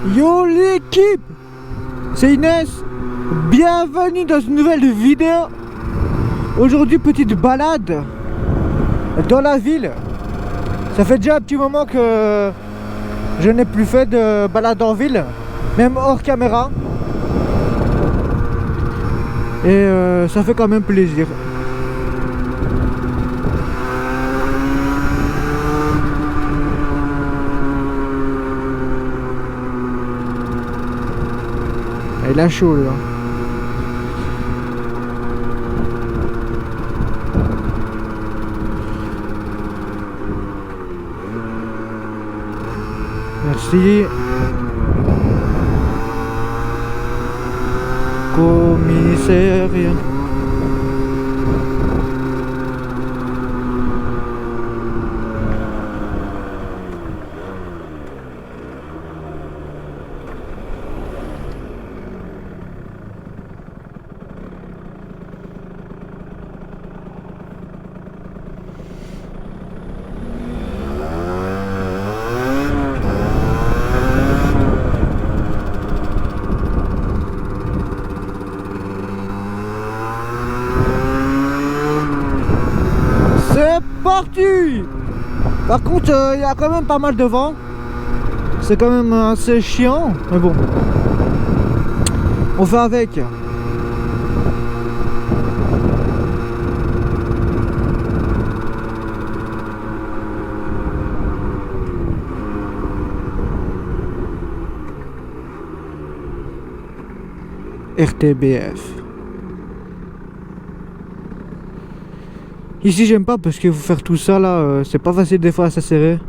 Yo l'équipe, c'est Inès, bienvenue dans une nouvelle vidéo. Aujourd'hui petite balade dans la ville. Ça fait déjà un petit moment que je n'ai plus fait de balade en ville, même hors caméra. Et ça fait quand même plaisir. Il a chaud là. Merci. Commissariat. C'est parti. Par contre, il y a quand même pas mal de vent. C'est quand même assez chiant, mais bon. On fait avec. RTBF. Ici j'aime pas parce que faut faire tout ça là, c'est pas facile des fois à s'asserrer.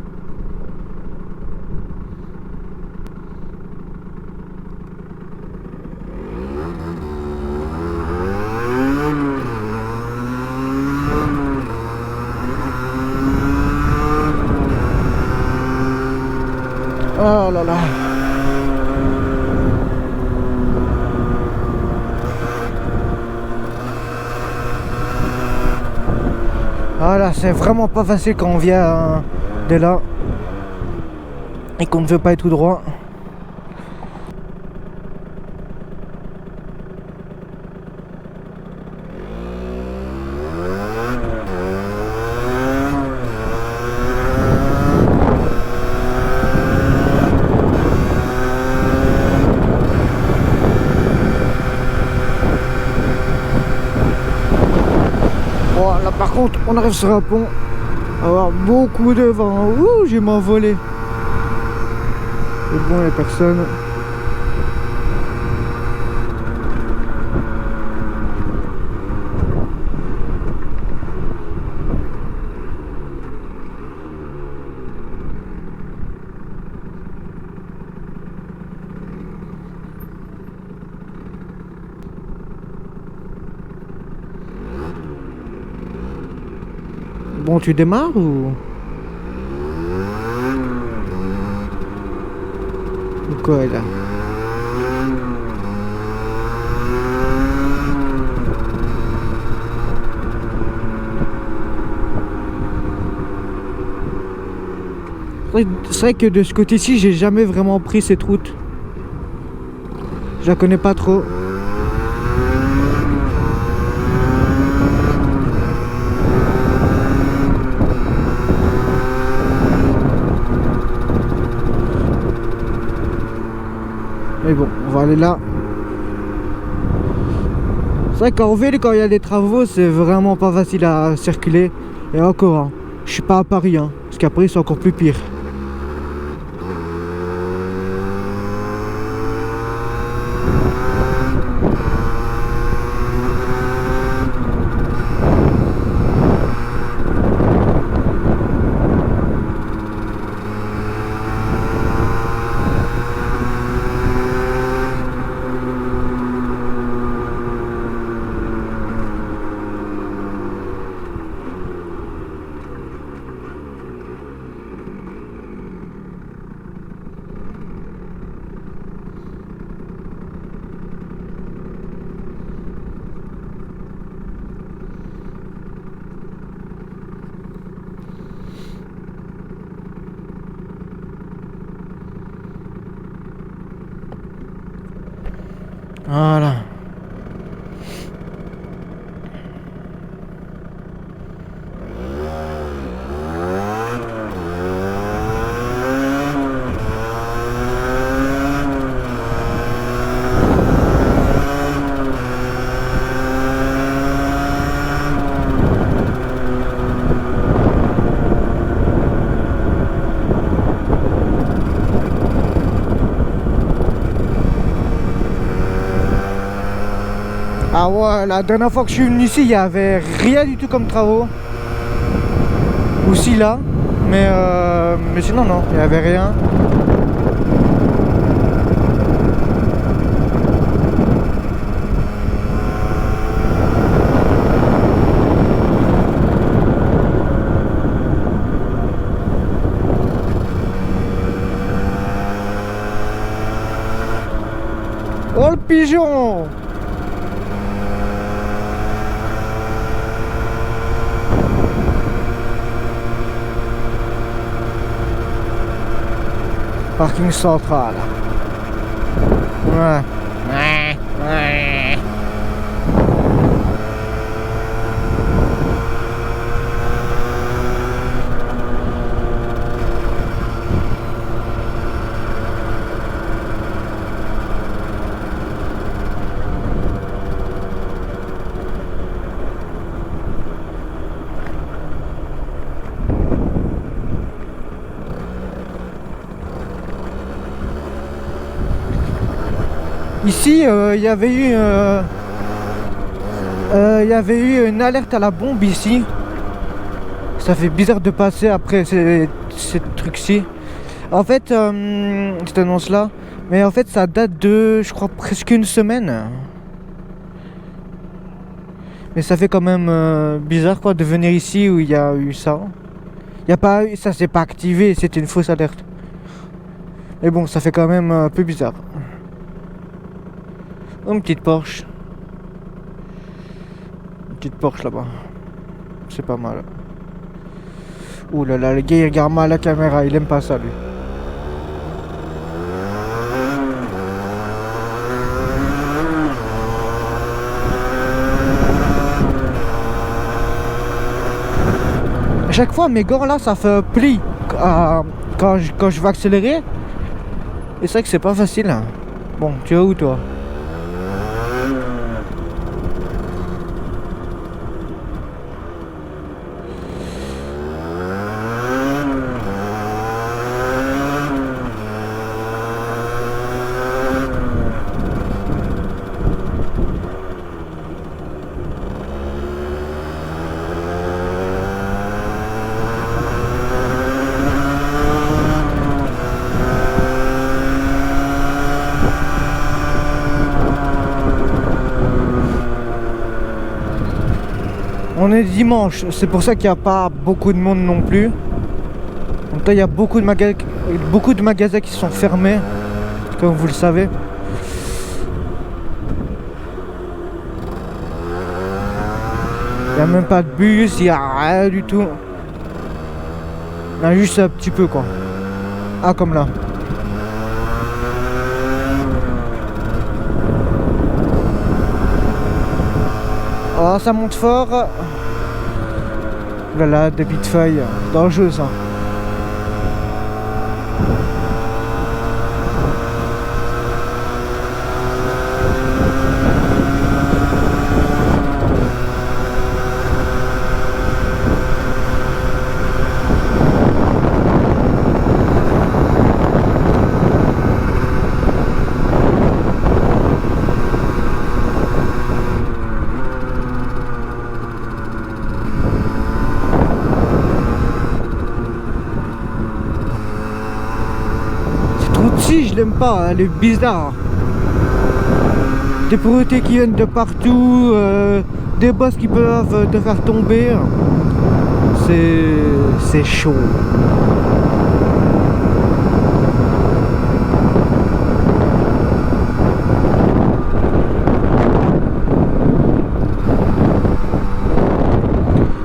Oh là là. Voilà, c'est vraiment pas facile quand on vient de là et qu'on ne veut pas être tout droit. Bon, là par contre, on arrive sur un pont. On va avoir beaucoup de vent. Ouh, j'ai m'envolé. Et bon, les personnes. Bon, tu démarres ou quoi là? C'est vrai que de ce côté-ci, j'ai jamais vraiment pris cette route. Je la connais pas trop. Mais bon, on va aller là. C'est vrai qu'en ville, quand il y a des travaux, c'est vraiment pas facile à circuler. Et encore, hein, je suis pas à Paris, hein, parce qu'à Paris, c'est encore plus pire. Voilà. Ah ouais, la dernière fois que je suis venu ici, il n'y avait rien du tout comme travaux. Aussi là, mais sinon non, il n'y avait rien. Oh le pigeon! Parking central. Ouais. Ici, il y avait eu une alerte à la bombe ici. Ça fait bizarre de passer après ces trucs-ci. En fait, cette annonce-là, mais en fait, ça date de, je crois, presque une semaine. Mais ça fait quand même bizarre quoi de venir ici où il y a eu ça. Il y a pas eu, ça s'est pas activé, c'était une fausse alerte. Mais bon, ça fait quand même un peu bizarre. Une petite Porsche. Une petite Porsche là-bas. C'est pas mal. Ouh là là, le gars il regarde mal la caméra, il aime pas ça lui. À chaque fois mes gants là ça fait un pli quand je veux accélérer. Et c'est vrai que c'est pas facile. Hein. Bon, tu vas où toi? On est dimanche, c'est pour ça qu'il n'y a pas beaucoup de monde non plus. Donc là il y a beaucoup de magasins qui sont fermés, comme vous le savez. Il n'y a même pas de bus, il n'y a rien du tout. Il y a juste un petit peu quoi. Ah comme là. Oh ça monte fort. Voilà, des petites feuilles. Dangereux ça. Si je l'aime pas, elle est bizarre. Des pauvretés qui viennent de partout, des boss qui peuvent te faire tomber. C'est chaud.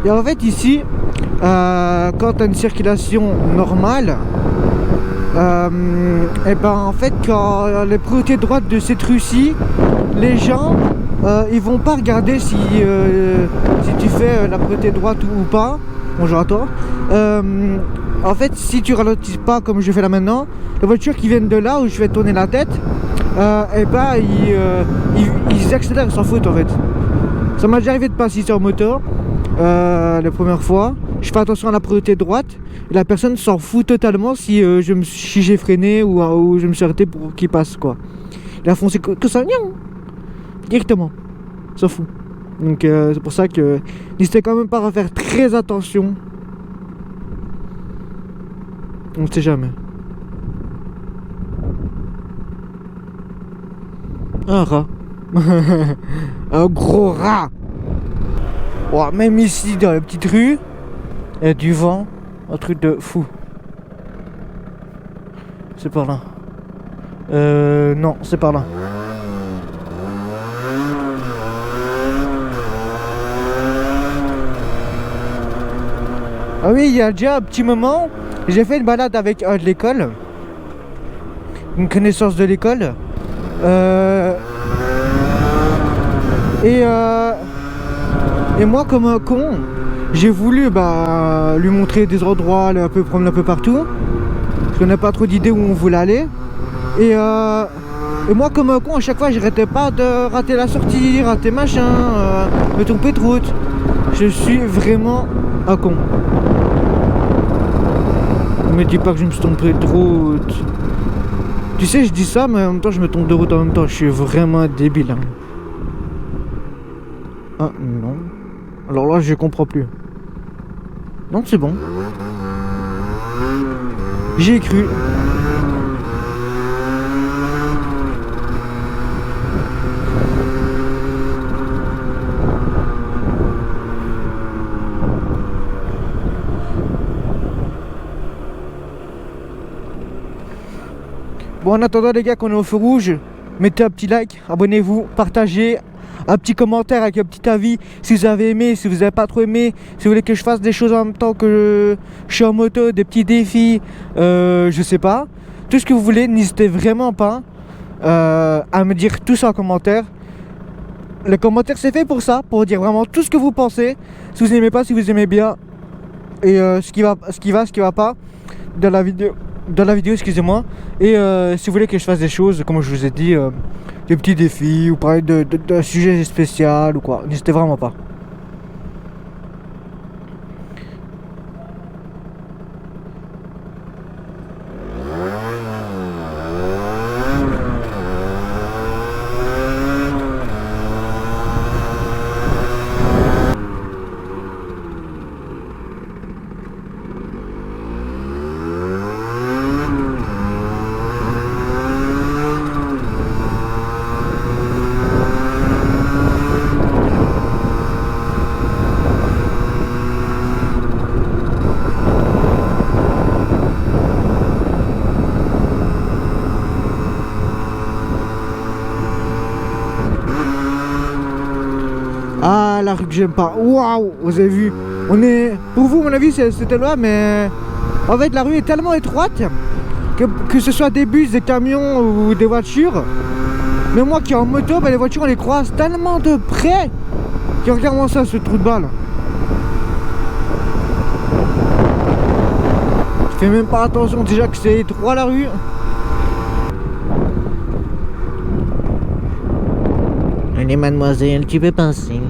Et en fait ici, quand tu as une circulation normale, et ben en fait quand les priorités droites de cette rue-ci les gens, ils vont pas regarder si tu fais la priorité droite ou pas. Bonjour à toi. En fait, si tu ralentis pas comme je fais là maintenant, les voitures qui viennent de là où je vais tourner la tête, et ben ils accélèrent, ils s'en foutent en fait. Ça m'a déjà arrivé de passer sur moto la première fois. Je fais attention à la priorité droite et la personne s'en fout totalement si j'ai freiné ou je me suis arrêté pour qu'il passe quoi. Il a foncé que ça, directement, s'en fout. Donc c'est pour ça que n'hésitez quand même pas à faire très attention. On ne sait jamais. Un rat. Un gros rat. Oh, même ici dans la petite rue, il y a du vent. Un truc de fou. C'est par là. Non, c'est par là. Ah oui, il y a déjà un petit moment, j'ai fait une balade avec un de l'école. Une connaissance de l'école. Et moi, comme un con, j'ai voulu lui montrer des endroits, aller un peu prendre un peu partout. Parce qu'on n'a pas trop d'idées où on voulait aller. Et moi, comme un con, à chaque fois, j'arrêtais pas de rater la sortie, rater machin, me tromper de route. Je suis vraiment un con. Ne me dis pas que je me suis trompé de route. Tu sais, je dis ça, mais en même temps, je me trompe de route en même temps. Je suis vraiment débile. Hein. Ah, non. Alors là, je comprends plus. Non, c'est bon. J'y ai cru. Bon, en attendant les gars qu'on est au feu rouge, mettez un petit like, abonnez-vous, partagez, un petit commentaire avec un petit avis si vous avez aimé, si vous n'avez pas trop aimé, si vous voulez que je fasse des choses en même temps que je suis en moto, des petits défis, je sais pas. Tout ce que vous voulez, n'hésitez vraiment pas à me dire tout ça en commentaire. Le commentaire c'est fait pour ça, pour dire vraiment tout ce que vous pensez, si vous n'aimez pas, si vous aimez bien, et ce qui va pas dans la vidéo, excusez-moi. Et si vous voulez que je fasse des choses, comme je vous ai dit, des petits défis, ou parler d'un sujet spécial ou quoi, n'hésitez vraiment pas. Ah, la rue que j'aime pas. Waouh, vous avez vu. On est... Pour vous, à mon avis, c'était loin, mais... En fait, la rue est tellement étroite que ce soit des bus, des camions ou des voitures. Mais moi qui est en moto, les voitures, on les croise tellement de près. Que regarde-moi ça, ce trou de balle. Je fais même pas attention déjà que c'est étroit la rue. Allez mademoiselle, tu peux passer.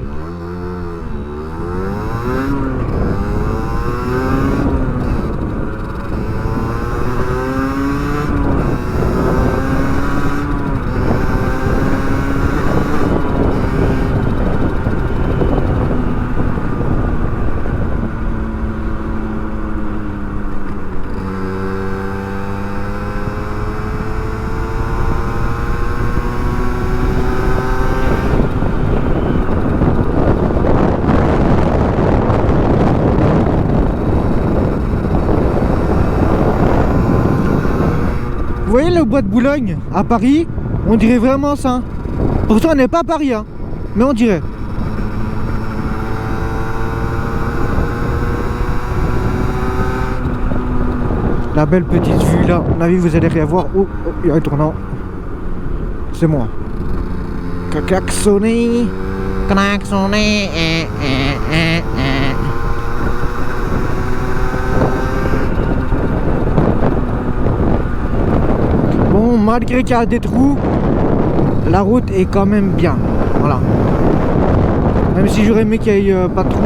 Vous voyez le bois de Boulogne à Paris? On dirait vraiment ça. Pourtant on n'est pas à Paris, hein, mais on dirait. La belle petite vue là, à mon avis vous allez rien voir. Oh, il y a un tournant. C'est moi. Klaxonner. Klaxonner. Bon, malgré qu'il y a des trous, la route est quand même bien. Voilà. Même si j'aurais aimé qu'il n'y ait pas de trous.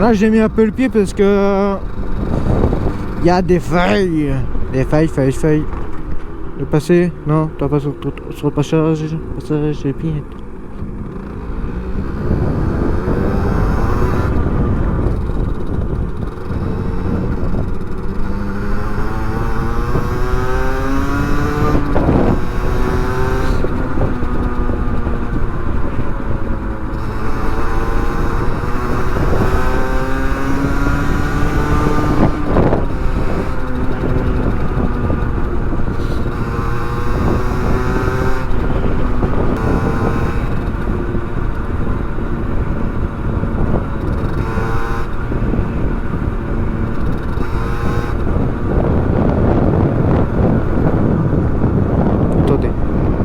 Là j'ai mis un peu le pied parce que il y a des feuilles. Des feuilles. Le passer? Non, t'as pas sur le passage des pieds.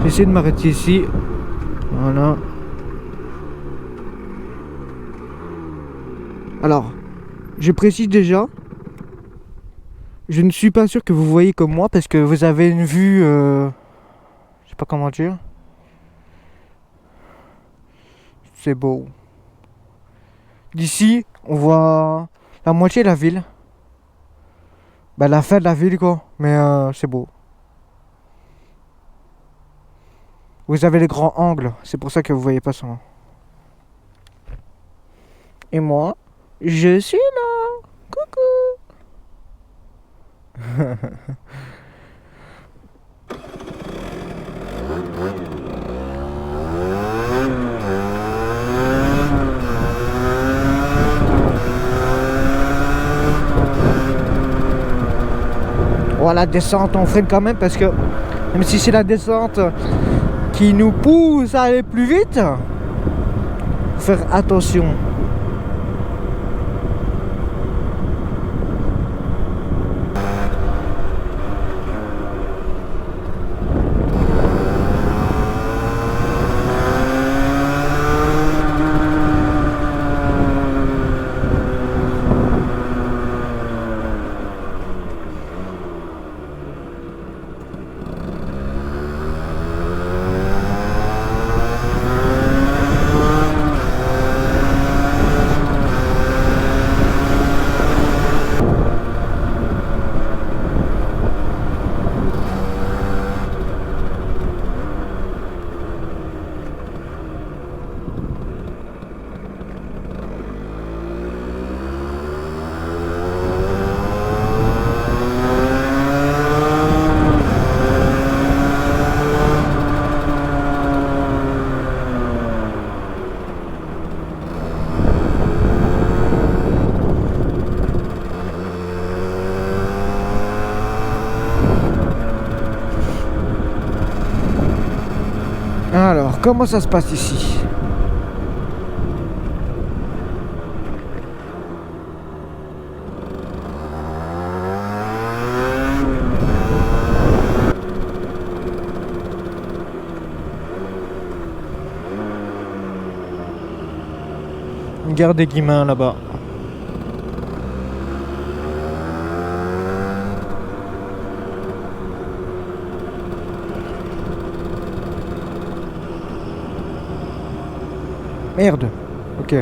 J'essaie de m'arrêter ici. Voilà. Alors, je précise déjà, je ne suis pas sûr que vous voyez comme moi parce que vous avez une vue, je sais pas comment dire. C'est beau. D'ici, on voit la moitié de la ville. Bah, la fin de la ville quoi, mais c'est beau. Vous avez les grands angles, c'est pour ça que vous voyez pas ça. Et moi, je suis là. Coucou. Voilà, descente, on freine quand même parce que même si c'est la descente qui nous pousse à aller plus vite, faut faire attention. Alors, comment ça se passe ici? Une gare des Guillemins là-bas. Merde. Ok.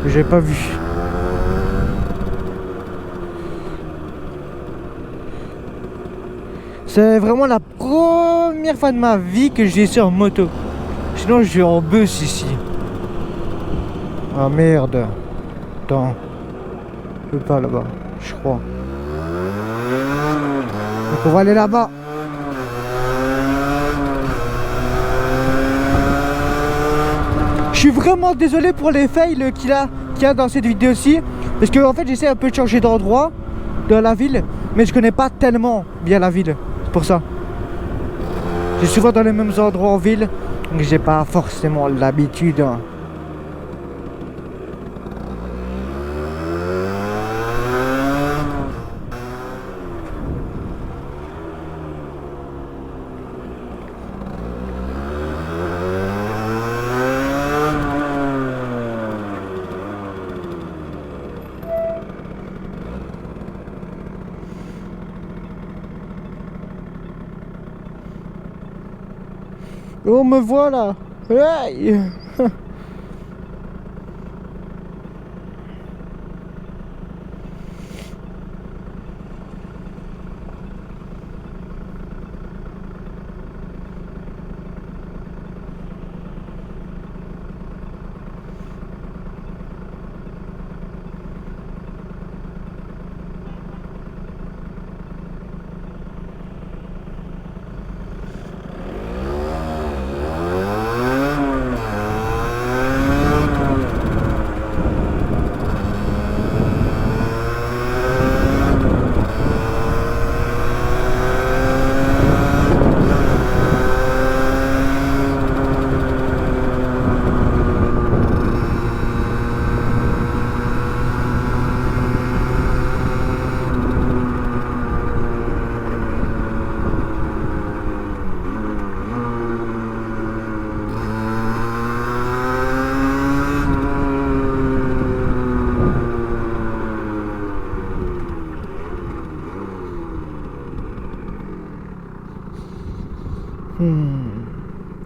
J'ai pas vu. C'est vraiment la première fois de ma vie que j'ai sur moto. Sinon je suis en bus ici. Ah merde. Attends. Je peux pas là-bas, je crois. Donc on va aller là-bas. Je suis vraiment désolé pour les fails qu'il y a dans cette vidéo-ci. Parce que en fait j'essaie un peu de changer d'endroit dans la ville. Mais je connais pas tellement bien la ville. C'est pour ça. Je suis souvent dans les mêmes endroits en ville. Donc j'ai pas forcément l'habitude. On me voit là. Aïe.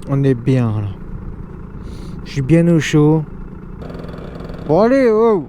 On est bien là. Je suis bien au chaud. Bon allez, oh.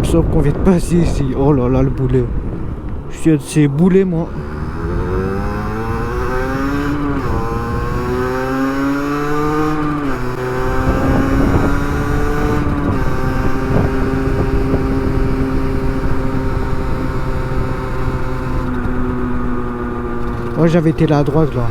Sauf qu'on vient de passer ici. Oh là là, le boulet. Je suis de ces boulets, moi. Moi, j'avais été là à droite, là.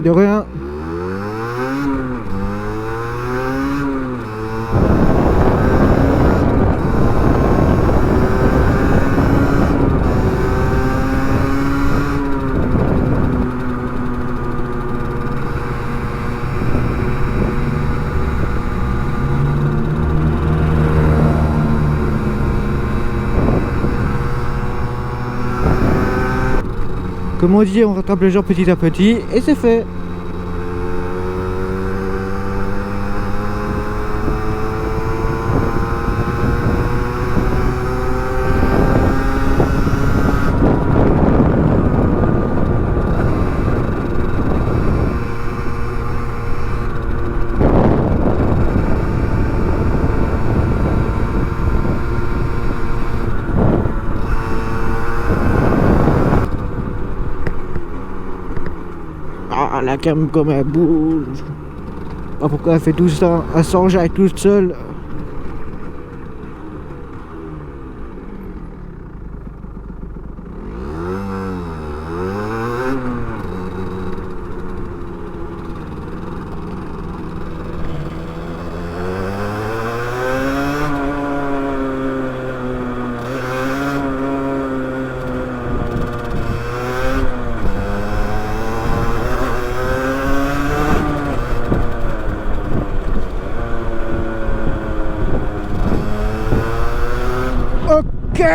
De rien. Comme on dit, on rattrape le genre petit à petit et c'est fait. Ah, la cam comme elle bouge. Ah, pourquoi elle fait tout ça? Elle s'enjaille toute seule. Ok.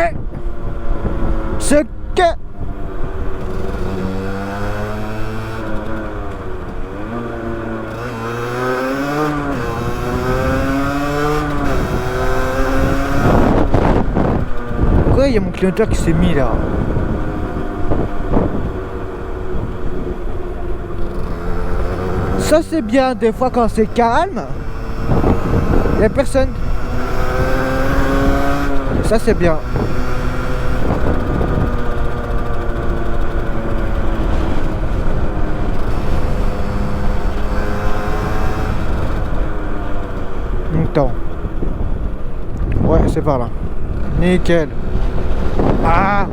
Ce que... Pourquoi il y a mon clignoteur qui s'est mis là? Ça c'est bien des fois quand c'est calme. Il n'y a personne. Ça c'est bien. Attends. Ouais, c'est par là. Nickel. Ah!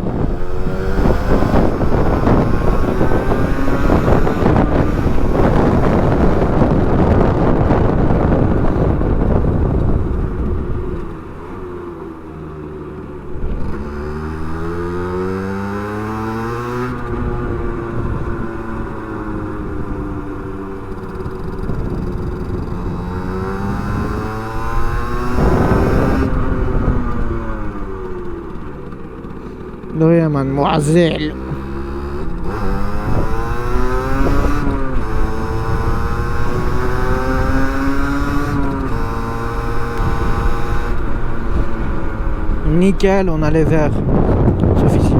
De rien, mademoiselle. Nickel, on a les verres. Sauf ici.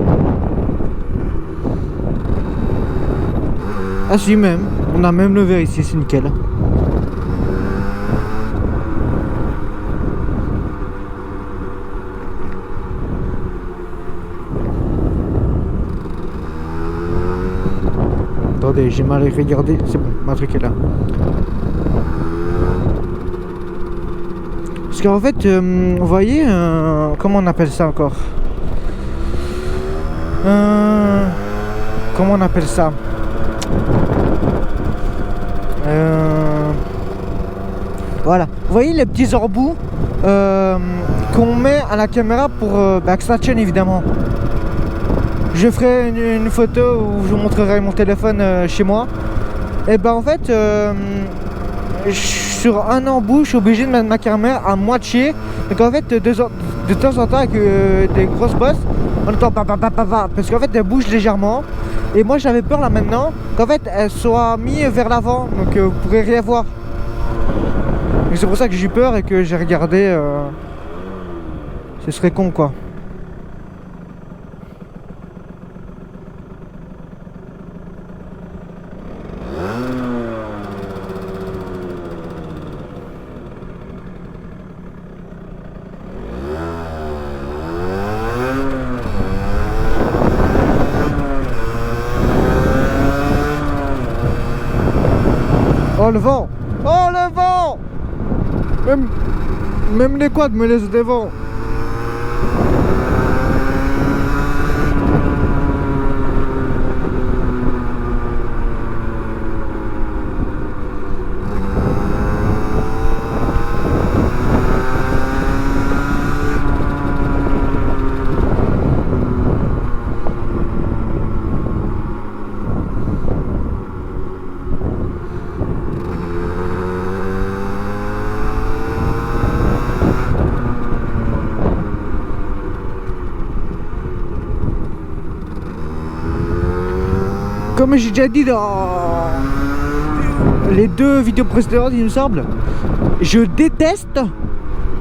Ah si, même. On a même le verre ici, c'est nickel. Attendez, j'ai mal regardé. C'est bon, ma truc est là. Parce qu'en fait, vous voyez, comment on appelle ça encore? Comment on appelle ça? Voilà. Vous voyez les petits embouts qu'on met à la caméra pour que ça tienne évidemment. Je ferai une photo où je vous montrerai mon téléphone chez moi. Et ben en fait, sur un embout, je suis obligé de mettre ma caméra à moitié. Donc en fait, de temps en temps, avec des grosses bosses, on entend parce qu'en fait, elle bouge légèrement. Et moi, j'avais peur là maintenant qu'en fait, elle soit mise vers l'avant. Donc vous pourrez rien voir. Donc c'est pour ça que j'ai eu peur et que j'ai regardé. Ce serait con quoi. Oh le vent! Oh le vent! Même les quads me laissent des vents. Comme j'ai déjà dit dans les 2 vidéos précédentes, il me semble, je déteste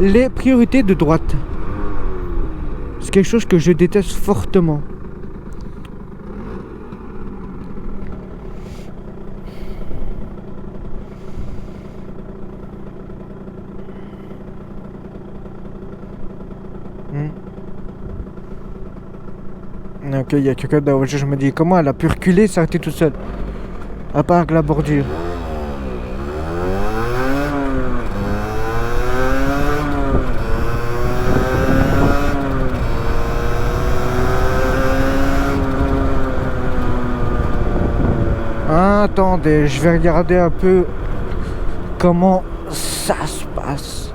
les priorités de droite. C'est quelque chose que je déteste fortement. Ok, il y a quelqu'un dans la voiture, je me dis comment elle a pu reculer, s'arrêter toute seule. À part que la bordure. Attendez, je vais regarder un peu comment ça se passe.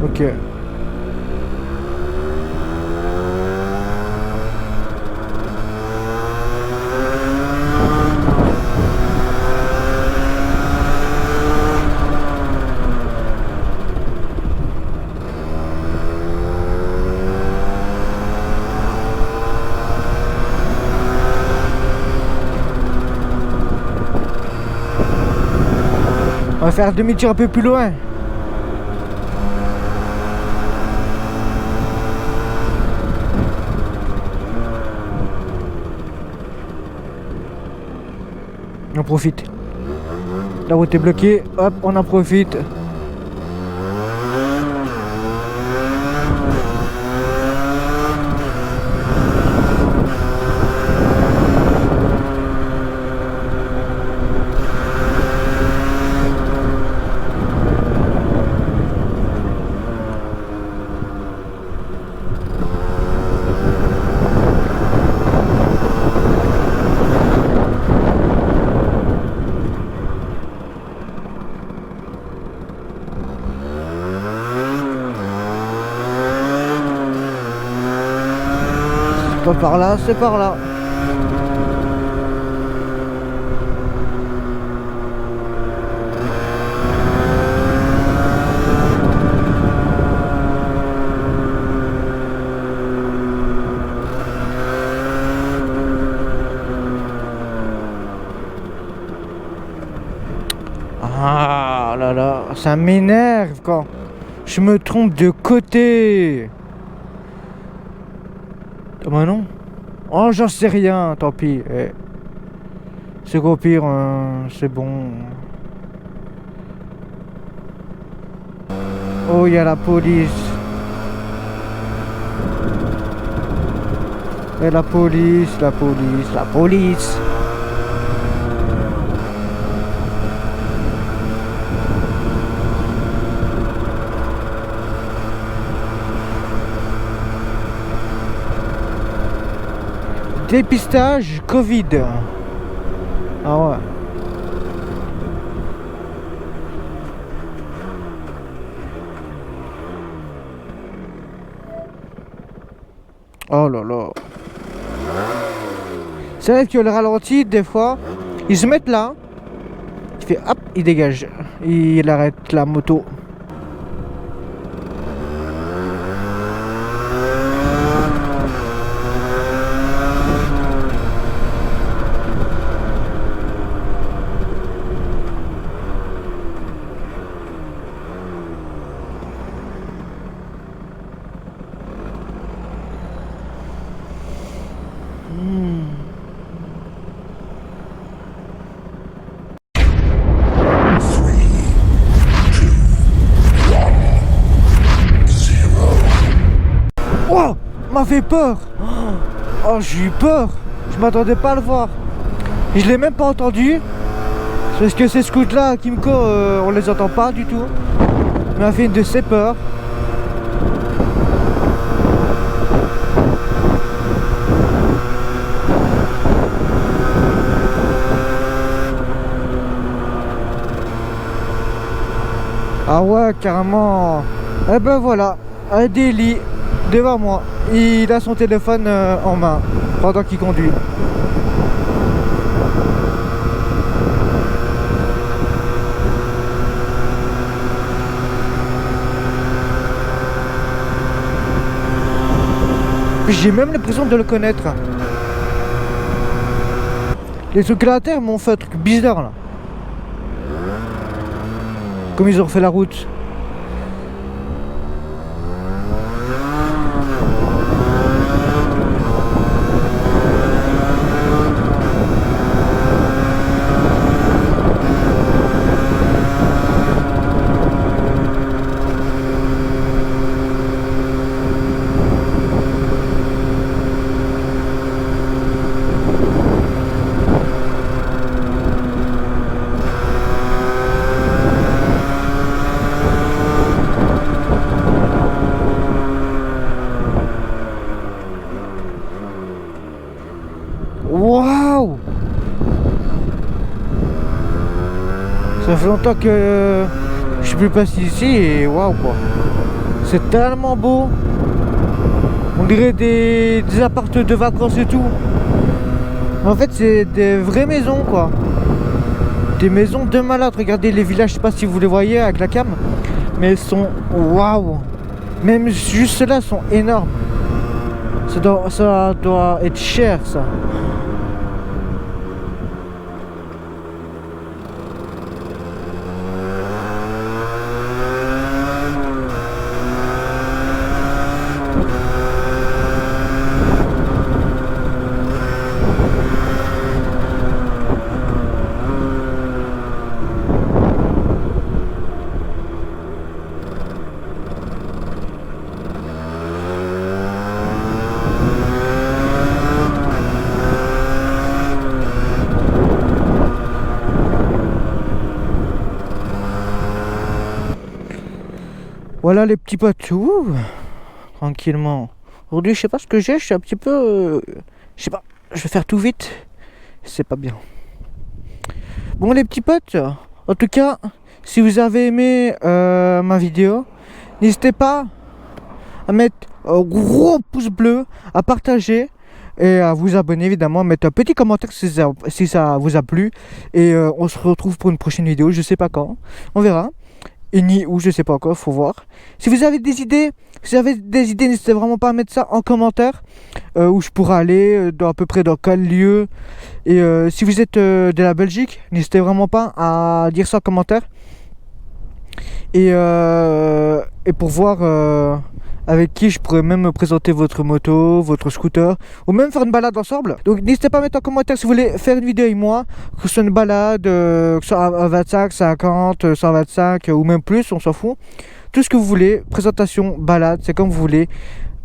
Ok. va faire demi-tour un peu plus loin. On profite. La route est bloquée, hop, on en profite. Pas par là, c'est par là. Ah là là, ça m'énerve quand je me trompe de côté. Oh bah non. Oh, j'en sais rien, tant pis. C'est qu'au pire, c'est bon. Oh, il y a la police. Et la police, la police, la police. Dépistage Covid. Ah ouais. Oh là là. C'est vrai que le ralenti, des fois, ils se mettent là. Il fait hop, il dégage. Il arrête la moto. Oh, m'a fait peur. Oh, j'ai eu peur. Je m'attendais pas à le voir. Je l'ai même pas entendu. Parce que ces scouts là, Kimco, on les entend pas du tout. M'a fait une de ses peurs. Ah ouais, carrément. Eh ben voilà, un délit devant moi. Il a son téléphone en main pendant qu'il conduit. J'ai même l'impression de le connaître. Les secrétaires m'ont fait un truc bizarre là. Comme ils ont refait la route. Waouh! Ça fait longtemps que je suis plus passé ici et waouh quoi. C'est tellement beau. On dirait des apparts de vacances et tout. En fait c'est des vraies maisons quoi. Des maisons de malades. Regardez les villages, je sais pas si vous les voyez avec la cam. Mais elles sont waouh. Même juste ceux-là sont énormes. Ça doit être cher ça. Voilà les petits potes. Ouh, tranquillement. Aujourd'hui, je sais pas ce que j'ai. Je suis un petit peu. Je sais pas. Je vais faire tout vite. C'est pas bien. Bon, les petits potes. En tout cas, si vous avez aimé ma vidéo, n'hésitez pas à mettre un gros pouce bleu, à partager et à vous abonner évidemment, mettre un petit commentaire si ça vous a plu. Et on se retrouve pour une prochaine vidéo, je sais pas quand, on verra. Et ni où, je sais pas encore, faut voir. Si vous avez des idées, n'hésitez vraiment pas à mettre ça en commentaire, où je pourrais aller, dans à peu près dans quel lieu. Et si vous êtes de la Belgique, n'hésitez vraiment pas à dire ça en commentaire. Et pour voir avec qui je pourrais même me présenter votre moto, votre scooter, ou même faire une balade ensemble. Donc n'hésitez pas à mettre en commentaire si vous voulez faire une vidéo avec moi, que ce soit une balade, que ce soit à 25, 50, 125 ou même plus, on s'en fout. Tout ce que vous voulez, présentation, balade, c'est comme vous voulez.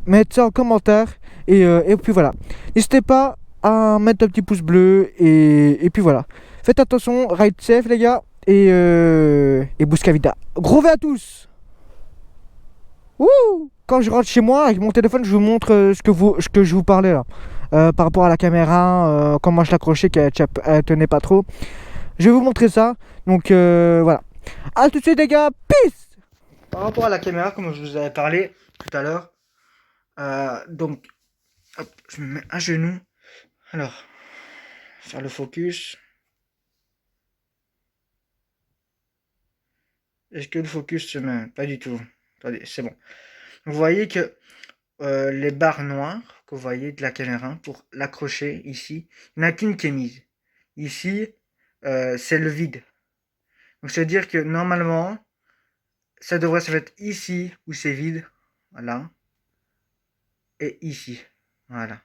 Mettez ça en commentaire et puis voilà. N'hésitez pas à mettre un petit pouce bleu et puis voilà. Faites attention, ride safe les gars et Busca Vida. Gros V à tous. Wouh! Quand je rentre chez moi avec mon téléphone, je vous montre ce que je vous parlais là. Par rapport à la caméra, comment je l'accrochais, qu'elle tenait pas trop. Je vais vous montrer ça. Donc voilà. A tout de suite les gars, peace! Par rapport à la caméra, comme je vous avais parlé tout à l'heure, donc hop, je me mets à genoux. Alors, faire le focus. Est-ce que le focus se met? Pas du tout. Attendez, c'est bon. Vous voyez que les barres noires que vous voyez de la caméra, pour l'accrocher ici, il n'y en a qu'une qui est mise. Ici, c'est le vide. Donc ça veut dire que normalement, ça devrait se mettre ici où c'est vide. Voilà. Et ici. Voilà.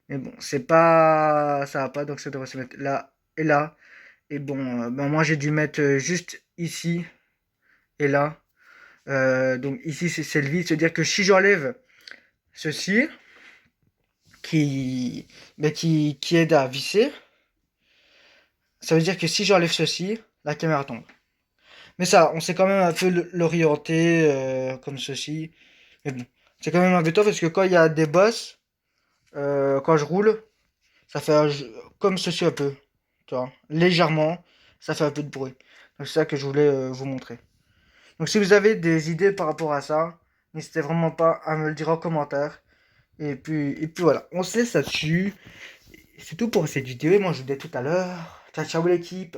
Mais bon, c'est pas... ça va pas, donc ça devrait se mettre là et là. Et bon, moi j'ai dû mettre juste ici et là. Donc ici c'est le vide, c'est-à-dire que si j'enlève ceci, qui aide à visser, ça veut dire que si j'enlève ceci, la caméra tombe. Mais ça, on sait quand même un peu l'orienter comme ceci. Mais bon, c'est quand même embêtant parce que quand il y a des bosses, quand je roule, ça fait comme ceci un peu, tu vois, légèrement, ça fait un peu de bruit. Donc c'est ça que je voulais vous montrer. Donc si vous avez des idées par rapport à ça, n'hésitez vraiment pas à me le dire en commentaire. Et puis voilà, on se laisse là-dessus. C'est tout pour cette vidéo et moi je vous dis à tout à l'heure. Ciao ciao l'équipe.